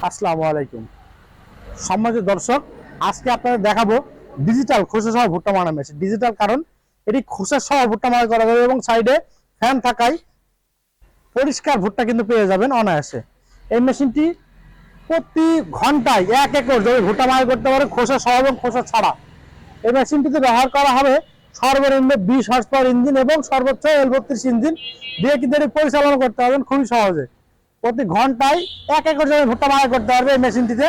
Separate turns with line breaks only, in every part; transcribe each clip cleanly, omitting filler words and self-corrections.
আসসালামু আলাইকুম সম্মানিত দর্শক, আজকে আপনাদের দেখাবো ডিজিটাল খোসা সহ ভুট্টা মারা মেশিন। ডিজিটাল কারণ এটি খোসা সহ ভুট্টা মারা করা যাবে এবং সাইডে ফ্যান থাকায় পরিষ্কার ভুট্টা কিন্তু পেয়ে যাবেন অনায়াসে। এই মেশিনটি প্রতি ঘন্টায় 1 একর জমি ভুট্টা মারা করতে পারে খোসা সহ এবং খোসা ছাড়া। এই মেশিনটিতে ব্যবহার করা হবে সর্বনিম্ন 20 হর্স পাওয়ার ইঞ্জিন এবং সর্বোচ্চ L32 ইঞ্জিন দিয়ে কিন্তু এটি পরিচালনা করতে পারবেন খুবই সহজে। প্রতি ঘন্টায় 1 একর জমি ভুট্টা মারা করতে পারবে এই মেশিনটিতে।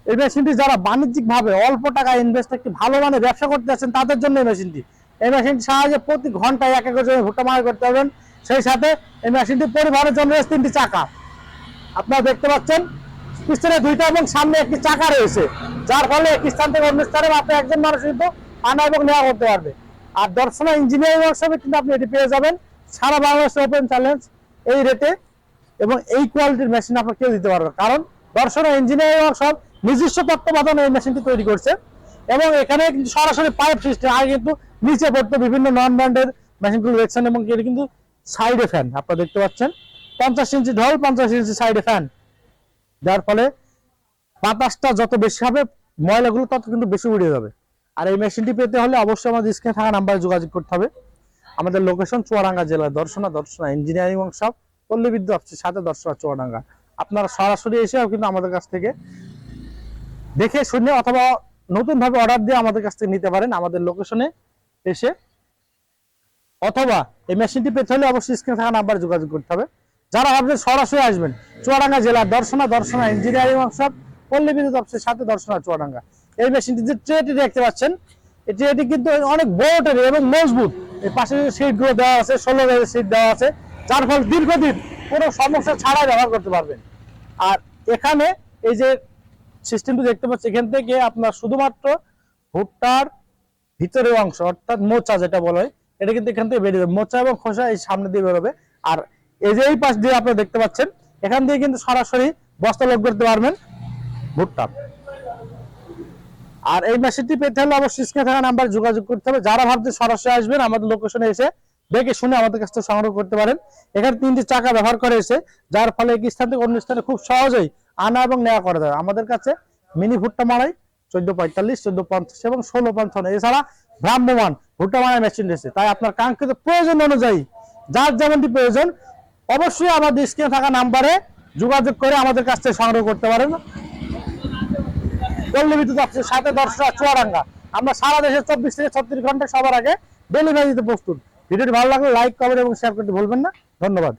এই মেশিনটি যারা বাণিজ্যিকভাবে অল্প টাকা ইনভেস্ট একটি ভালো মানে ব্যবসা করতে যাচ্ছেন তাদের জন্য এই মেশিনটি সাহায্যে প্রতি ঘন্টায় 1 একর জমি ভুট্টা মারা করতে পারবেন। সেই সাথে এই মেশিনটি পরিবারের জন্য 3টি চাকা আপনারা দেখতে পাচ্ছেন, পিছনে 2টা এবং সামনে একটি চাকা রয়েছে, যার ফলে এক স্থান থেকে অন্য স্থানে আপনি একজন মানুষ কিন্তু আনা এবং নেওয়া করতে পারবে। আর দর্শনা ইঞ্জিনিয়ারিং ওয়ার্কশপে কিন্তু আপনি এটি পেয়ে যাবেন সারা বাংলাদেশে ওপেন চ্যালেঞ্জ এই রেটে এবং এই কোয়ালিটির মেশিন আপনার কেউ দিতে পারবে, কারণ দর্শনা ইঞ্জিনিয়ারিং ওয়ার্কশপ নিজস্ব তত্ত্বাবধানে এই মেশিনটি তৈরি করছে এবং এখানে কিন্তু সরাসরি পাইপ সিস্টেম। আগে কিন্তু নিচে পড়তো বিভিন্ন নন ব্র্যান্ডের মেশিনগুলো দেখছেন এবং এটি কিন্তু সাইডে ফ্যান আপনারা দেখতে পাচ্ছেন, 50 ইঞ্চি ঢল 50 ইঞ্চি সাইডে ফ্যান, যার ফলে বাতাসটা যত বেশি হবে ময়লাগুলো তত কিন্তু বেশি উড়ে যাবে। আর এই মেশিনটি পেতে হলে অবশ্যই আমাদের স্ক্রিনে থাকা নাম্বারে যোগাযোগ করতে হবে। আমাদের লোকেশন চুয়াডাঙ্গা জেলার দর্শনা ইঞ্জিনিয়ারিং ওয়ার্কশপ, পল্লী বিদ্যুৎ অফিসের সাথে দর্শনা চুয়াডাঙ্গা। আপনারা সরাসরি এসেও কিন্তু আমাদের কাছ থেকে দেখে শুনে অথবা নতুন ভাবে অর্ডার দিয়ে আমাদের কাছ থেকে নিতে পারেন আমাদের লোকেশনে এসে, অথবা এই মেশিনটি পেতে হলে অবশ্যই স্ক্রিনে থাকা নাম্বারে যোগাযোগ করতে হবে। যারা ভাবছেন সরাসরি আসবেন চুয়াডাঙ্গা জেলার দর্শনা ইঞ্জিনিয়ারিং ওয়ার্কশপ, পল্লী বিদ্যুৎ অফিসের সাথে দর্শনা চুয়াডাঙ্গা। এই মেশিনটি যে ট্রেটি দেখতে পাচ্ছেন, এই ট্রেটি কিন্তু অনেক বড় ট্রে এবং মজবুত। এই পাশে সিট গুলো দেওয়া আছে, 16 গেজের সিট দেওয়া আছে, যার ফলে দীর্ঘদিন কোনো সমস্যা ছাড়াই ব্যবহার করতে পারবেন। আর এখানে এই যে সিস্টেমটি দেখতে পাচ্ছি, এখান থেকে আপনার শুধুমাত্র ভুট্টার ভিতরের অংশ অর্থাৎ মোচা যেটা বলা হয় এটা কিন্তু এখান থেকে বেরিয়ে যাবে, মোচা এবং খোসা এই সামনে দিয়ে বেরোবে। আর এই যে এই পাশ দিয়ে আপনারা দেখতে পাচ্ছেন, এখান দিয়ে কিন্তু সরাসরি বস্তা লোড করতে পারবেন ভুট্টা। আর এই মেশিনটি পেতে হলে অবশ্যই স্ক্রিনে থাকা নাম্বারে যোগাযোগ করতে হবে। যারা ভাবছে সরাসরি আসবেন আমাদের লোকেশনে এসে দেখে শুনে আমাদের কাছ থেকে সংগ্রহ করতে পারেন। এখানে 3টি চাকা ব্যবহার করা হয়েছে, যার ফলে এক স্থান থেকে অন্য স্থানে খুব সহজেই আনা এবং নেওয়া করা যায়। আমাদের কাছে মিনি ভুট্টা মারাই 1445, 1450 এবং 1655, এছাড়া ভ্রাম্যমান ভুট্টা মারাই মেশিন রয়েছে। তাই আপনার কাঙ্ক্ষিত প্রয়োজন অনুযায়ী যার যেমনটি প্রয়োজন অবশ্যই আমাদের স্ক্রিনে থাকা নাম্বারে যোগাযোগ করে আমাদের কাছ থেকে সংগ্রহ করতে পারেন। পল্লী বিদ্যুৎ অফিসের সাথে দর্শনা চুয়াডাঙ্গা। আমরা সারা দেশে 24 থেকে 36 ঘন্টা সবার আগে ডেলিভারি দিতে প্রস্তুত। ভিডিওটি ভালো লাগলে লাইক, কমেন্ট এবং শেয়ার করতে ভুলবেন না। ধন্যবাদ।